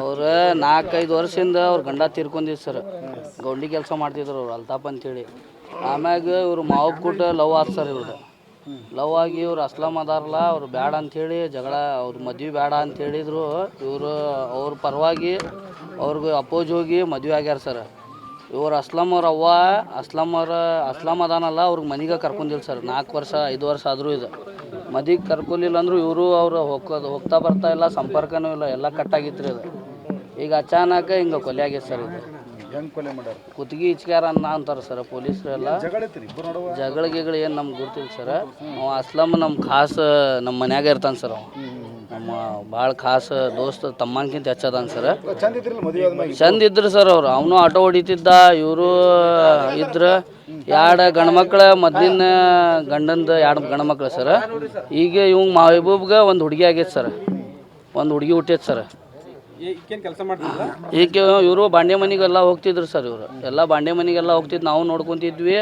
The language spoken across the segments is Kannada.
ಅವ್ರ 4-5 ವರ್ಷದಿಂದ ಅವ್ರ ಗಂಡ ತೀರ್ಕೊಂಡಿದ್ದು ಸರ್. ಗೌಂಡಿ ಕೆಲಸ ಮಾಡ್ತಿದ್ರು ಅವ್ರು ಅಲ್ತಾಪ್ ಅಂತೇಳಿ. ಆಮ್ಯಾಗ ಇವ್ರು ಮಾವು ಕೂಟ ಲವ್ ಆತ್ ಸರ್. ಇವ್ರು ಲವ್ ಆಗಿ ಇವ್ರು ಅಸ್ಲಾಂ ಅದಾರಲ್ಲ, ಅವ್ರು ಬೇಡ ಅಂಥೇಳಿ ಜಗಳ, ಅವ್ರು ಮದ್ವೆ ಬೇಡ ಅಂತ ಹೇಳಿದ್ರು. ಇವರು ಅವ್ರ ಪರವಾಗಿ ಅವ್ರಿಗೆ ಅಪೋಸ್ ಹೋಗಿ ಮದುವೆ ಆಗ್ಯಾರ ಸರ್. ಇವ್ರು ಅಸ್ಲಾಂ ಅವ್ರ ಅವ್ವ ಅಸ್ಲಾಂ ಅದಾನಲ್ಲ, ಅವ್ರಿಗೆ ಮನೆಗೆ ಕರ್ಕೊಂಡಿಲ್ಲ ಸರ್. 4 ವರ್ಷ 5 ವರ್ಷ ಆದರೂ ಇದು ಮದಿಗೆ ಕರ್ಕೊಲಿಲ್ಲ ಅಂದರು. ಇವರು ಅವ್ರು ಹೋಗ್ತಾ ಬರ್ತಾ ಇಲ್ಲ, ಸಂಪರ್ಕನೂ ಇಲ್ಲ, ಎಲ್ಲ ಕಟ್ಟಾಗಿತ್ತು ಅದು. ಈಗ ಅಚಾನಕ ಹಿಂಗೆ ಕೊಲೆ ಆಗೈತೆ ಸರ್. ಇದು ಹೆಂಗೆ ಕೊಲೆ ಮಾಡ್ಯಾರ? ಕುತ್ತಿಗೆ ಇಚ್ಕ್ಯಾರ ಅಂತಾರೆ ಸರ್ ಪೊಲೀಸರು. ಎಲ್ಲ ಜಗಳ ಏನು ನಮ್ಗೆ ಗೊತ್ತಿಲ್ಲ ಸರ್. ಅವ ಅಸ್ಲಾಂ ನಮ್ಮ ಖಾಸ್ ನಮ್ಮ ಮನ್ಯಾಗ ಇರ್ತಾನೆ ಸರ್. ಅವ ನಮ್ಮ ಭಾಳ ಖಾಸ್ ದೋಸ್ತ, ತಮ್ಮನ್ಕಿಂತ ಹೆಚ್ಚದಾನ ಸರ್. ಚಂದ ಇದ್ರು ಸರ್ ಅವ್ರು. ಅವನು ಆಟೋ ಹೊಡಿತಿದ್ದ, ಇವರು ಇದ್ರು. 2 ಗಂಡ್ಮಕ್ಳ ಮೊದ್ಲಿನ ಗಂಡಂದು 2 ಗಂಡ್ಮಕ್ಳು ಸರ್. ಈಗ ಇವಂಗೆ ಮಹಬೂಬ್ಗೆ ಒಂದು ಹುಡುಗಿ ಆಗೈತೆ ಸರ್. ಒಂದು ಹುಡುಗಿ ಹುಟ್ಟೈತೆ ಸರ್. ಈಗ ಇವರು ಬಾಂಡೆ ಮನೆಗೆಲ್ಲ ಹೋಗ್ತಿದ್ರು ಸರ್. ಇವರು ಎಲ್ಲ ಬಾಂಡೆ ಮನೆಗೆಲ್ಲ ಹೋಗ್ತಿದ್ದು, ನಾವು ನೋಡ್ಕೊತಿದ್ವಿ.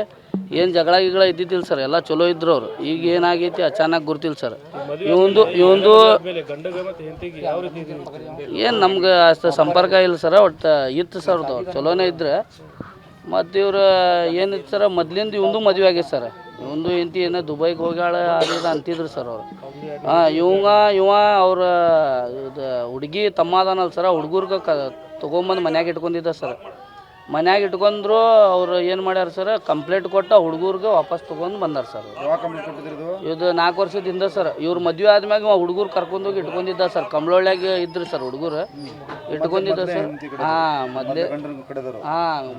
ಏನು ಜಗಳ ಇದ್ದಿದ್ದಿಲ್ಲ ಸರ್, ಎಲ್ಲ ಚಲೋ ಇದ್ರು ಅವರು. ಈಗ ಏನಾಗೈತಿ ಅಚಾನಕ್ ಗೊತ್ತಿಲ್ಲ ಸರ್. ಇವಂದು ಏನು ನಮ್ಗೆ ಅಷ್ಟು ಸಂಪರ್ಕ ಇಲ್ಲ ಸರ್. ಒಟ್ಟು ಇತ್ತು ಸರ್, ಅವ್ರದ್ದು ಚಲೋನೇ ಇದ್ರೆ. ಮತ್ತು ಇವ್ರು ಏನಿತ್ತು ಸರ್, ಮೊದ್ಲಿಂದ ಇವಂದು ಮದುವೆ ಆಗೈತೆ ಸರ್. ಇವಂದು ಹೆಂಡತಿ ಏನೋ ದುಬೈಗೆ ಹೋಗ್ಯಾಳ ಅದಿದ ಅಂತಿದ್ರು ಸರ್ ಅವರು. ಇವ ಅವ್ರ ಇದು ಹುಡುಗಿ ತಮ್ಮ ಅದಾನಲ್ಲ ಸರ್, ಹುಡುಗರ್ಗೆ ತೊಗೊಂಬಂದು ಮನ್ಯಾಗ ಇಟ್ಕೊಂಡಿದ್ದ ಸರ್. ಮನ್ಯಾಗ ಇಟ್ಕೊಂಡ್ರು. ಅವ್ರು ಏನು ಮಾಡ್ಯಾರ ಸರ್, ಕಂಪ್ಲೇಂಟ್ ಕೊಟ್ಟು ಹುಡುಗರ್ಗೆ ವಾಪಸ್ ತೊಗೊಂಡು ಬಂದಾರ ಸರ್. ಇದು 4 ವರ್ಷದಿಂದ ಸರ್. ಇವ್ರು ಮದುವೆ ಆದ್ಮ್ಯಾಗ ಹುಡುಗರು ಕರ್ಕೊಂಡೋಗಿ ಇಟ್ಕೊಂಡಿದ್ದ ಸರ್. ಕಂಬ್ಳೊಳ್ಳ್ಯಾಗ ಇದ್ರು ಸರ್ ಹುಡುಗರು, ಇಟ್ಕೊಂಡಿದ್ದ ಸರ್.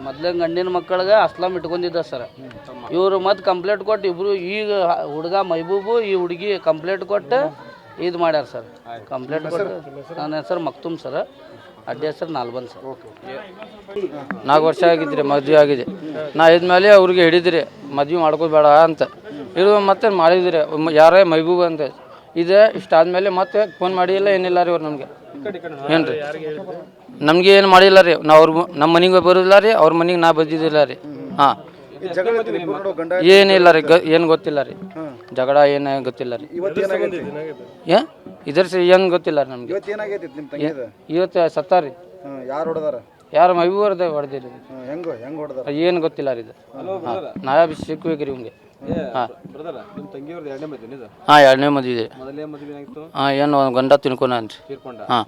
ಮೊದ್ಲೇ ಗಂಡಿನ ಮಕ್ಕಳಿಗೆ ಅಸ್ಲಾಂ ಇಟ್ಕೊಂಡಿದ್ದ ಸರ್. ಇವರು ಮತ್ತೆ ಕಂಪ್ಲೇಂಟ್ ಕೊಟ್ಟು ಇಬ್ರು, ಈಗ ಹುಡುಗ ಮೈಬೂಬು, ಈ ಹುಡುಗಿ ಕಂಪ್ಲೇಂಟ್ ಕೊಟ್ಟು ಇದು ಮಾಡ್ಯಾರ ಸರ್. ಕಂಪ್ಲೇಂಟ್ ಕೊಟ್ಟು ನನ್ನ ಹೆಸರು ಮಕ್ತುಮ್ ಸರ್, ಅಡ್ಡಿ ಹೆಸರು ನಾಲ್ಬನ್ ಸರ್. 4 ವರ್ಷ ಆಗಿದ್ರಿ ಮದುವೆ ಆಗಿದೆ. ನಾ ಇದ್ಮೇಲೆ ಅವ್ರಿಗೆ ಹಿಡಿದ್ರಿ ಮದುವೆ ಮಾಡ್ಕೋಬೇಡ ಅಂತ. ಇದು ಮತ್ತೆ ಮಾಡಿದ್ರಿ ಯಾರೇ ಮೈಬೂಬ್ ಅಂತ. ಇದೆ ಇಷ್ಟಾದ್ಮೇಲೆ ಮತ್ತೆ ಫೋನ್ ಮಾಡಿಲ್ಲ, ಏನಿಲ್ಲ ರೀ ಅವ್ರು ನಮಗೆ. ಏನು ರೀ ನಮಗೆ ಏನು ಮಾಡಿಲ್ಲ ರೀ. ನಮ್ಮ ಮನೆಗೆ ಬರೋದಿಲ್ಲ ರೀ, ಅವ್ರ ಮನೆಗೆ ನಾ ಬಂದಿದ್ದಿಲ್ಲ ರೀ. ಹಾಂ, ಏನಿಲ್ಲ ರೀ, ಏನು ಗೊತ್ತಿಲ್ಲ ರೀ. ಜಗಳ ಏನು ಗೊತ್ತಿಲ್ಲ ರೀ. ಇದ್ರ ಏನು ಗೊತ್ತಿಲ್ಲ ರೀ ನಮ್ಗೆ. ಇವತ್ತು ಸತ್ತಾರಿ. ಯಾರು ಮೈಬೂರ್ದ ಹೊಡೆದಿರಿ? ಏನು ಗೊತ್ತಿಲ್ಲ ರೀ. ಇದು ನಾವೇ ಸಿಕ್ಬೇಕ್ರಿ ಇವಂಗೆ. ಹಾಂ, 2ನೇ ಮದುವೆ ಇದೆ. ಹಾಂ, ಏನು ಒಂದು ಗಂಡ ತಿನ್ಕೊಂಡ್ರಿ. ಹಾಂ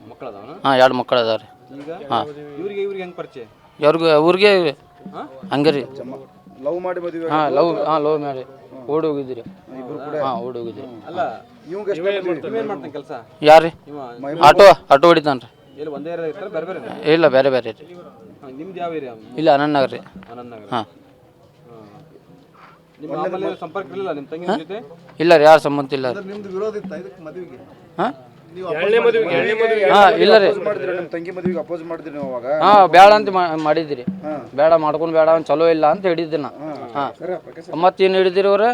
ಹಾಂ, 2 ಮಕ್ಕಳು ಅದಾವ ರೀ. ಹಾಂ, ಅವ್ರಿಗೆ ಹಂಗೆ ರೀ. ಹಾಂ, ಲವ್ ಮಾಡಿ ಓಡಿ ಹೋಗಿದ್ರಿ. ಹಾಂ, ಓಡಿ ಹೋಗಿದ್ರಿ. ಯಾರು ರೀ? ಆಟೋ ಹೊಡಿತಾನೆ ರೀ. ಇಲ್ಲ, ಬೇರೆ ಬೇರೆ ರೀ. ಇಲ್ಲ, ಅನಂತನಗರ್ ರೀ. ಹಾಂ, ಇಲ್ಲ ರೀ, ಯಾರು ಸಂಬಂಧ ಇಲ್ಲ ರೀ. ಹಾಂ, ಇಲ್ಲ ರೀ. ಹಾಂ, ಬೇಡ ಅಂತ ಮಾಡಿದ್ರಿ. ಬೇಡ ಮಾಡ್ಕೊಂಡು ಬೇಡ ಚಲೋ ಇಲ್ಲ ಅಂತ ಹಿಡಿದ್ರಿ ನಾ. ಹಾಂ, ಮತ್ತೇನು ಹಿಡಿದಿರಿ ಅವ್ರು?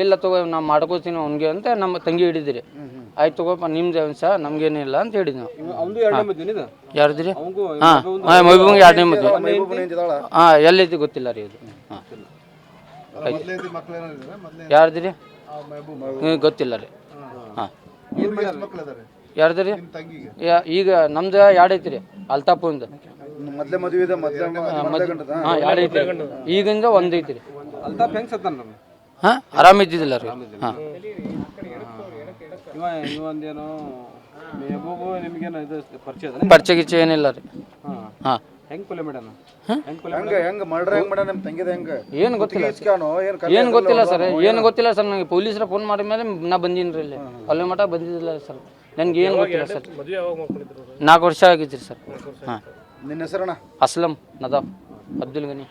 ಇಲ್ಲ ತಗೋ, ನಾ ಮಾಡ್ಕೋತೀನಿ ಅವ್ನಿಗೆ ಅಂತ ನಮ್ಮ ತಂಗಿ ಹಿಡಿದಿರಿ. ಆಯ್ತು ತಗೋಪ್ಪ, ನಿಮ್ದು ಸಹ ನಮ್ಗೇನಿಲ್ಲ ಅಂತ ಹೇಳಿದ್ವಿ ನಾವು. ಯಾರ್ದ್ರಿ? ಹಾಂ, ಮೈಬೂಬ್ಗೆ 2ನೇ ಮದುವೆ. ಹಾಂ, ಎಲ್ಲೈತಿ ಗೊತ್ತಿಲ್ಲ ರೀ ಇದು. ಹಾಂ, ಯಾರ್ದ್ರಿ? ಗೊತ್ತಿಲ್ಲ ರೀ. ಹಾಂ, ಯಾರ್ದ್ರಿ? ಈಗ ನಮ್ದು 2 ಐತಿ ರೀ. ಅಲ್ತಾಪುಂದು ಹಾಂ 2 ಐತಿ. ಈಗಿಂದ 1 ಐತಿ ರೀ. ಹಾಂ, ಆರಾಮಿದ್ದಿದ್ದಿಲ್ಲ ರೀ. ಹಾಂ, ಪರಿಚಯ ಗಿಚ್ಚ ಏನಿಲ್ಲ ರೀ. ಹಾಂ, ಏನು ಗೊತ್ತಿಲ್ಲ ಸರ್. ಏನು ಗೊತ್ತಿಲ್ಲ ಸರ್ ನನಗೆ. ಪೊಲೀಸರ ಫೋನ್ ಮಾಡಿದ ಮೇಲೆ ನಾ ಬಂದೀನಿ ರೀ. ಇಲ್ಲಿ ಅಲ್ಲಿ ಮಠ ಬಂದಿದ್ದಿಲ್ಲ ಸರ್. ನನಗೆ ಏನು ಗೊತ್ತಿಲ್ಲ ಸರ್. 4 ವರ್ಷ ಆಗಿದ್ರಿ ಸರ್. ಹಾಂ, ನಿನ್ನ ಹೆಸರಣ್ಣ? ಅಸ್ಲಂ ನದಾಫ್ ಅಬ್ದುಲ್ ಗನಿ.